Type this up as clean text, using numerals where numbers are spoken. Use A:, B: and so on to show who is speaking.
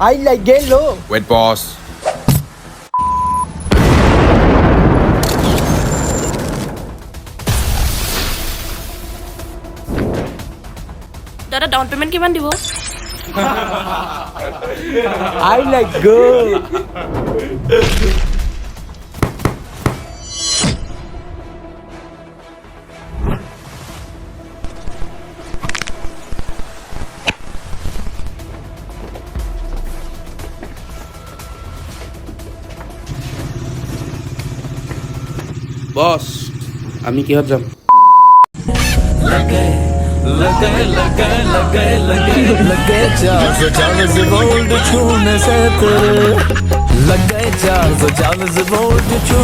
A: I like yellow.
B: Wait, boss.
C: দাদা down payment কিমান দিব
A: I like good.
D: বস আমি কিহত যাম
E: लगे चार्ल्स बोल्ड छूने से तेरे लगे चार्ल्स बोल्ड छू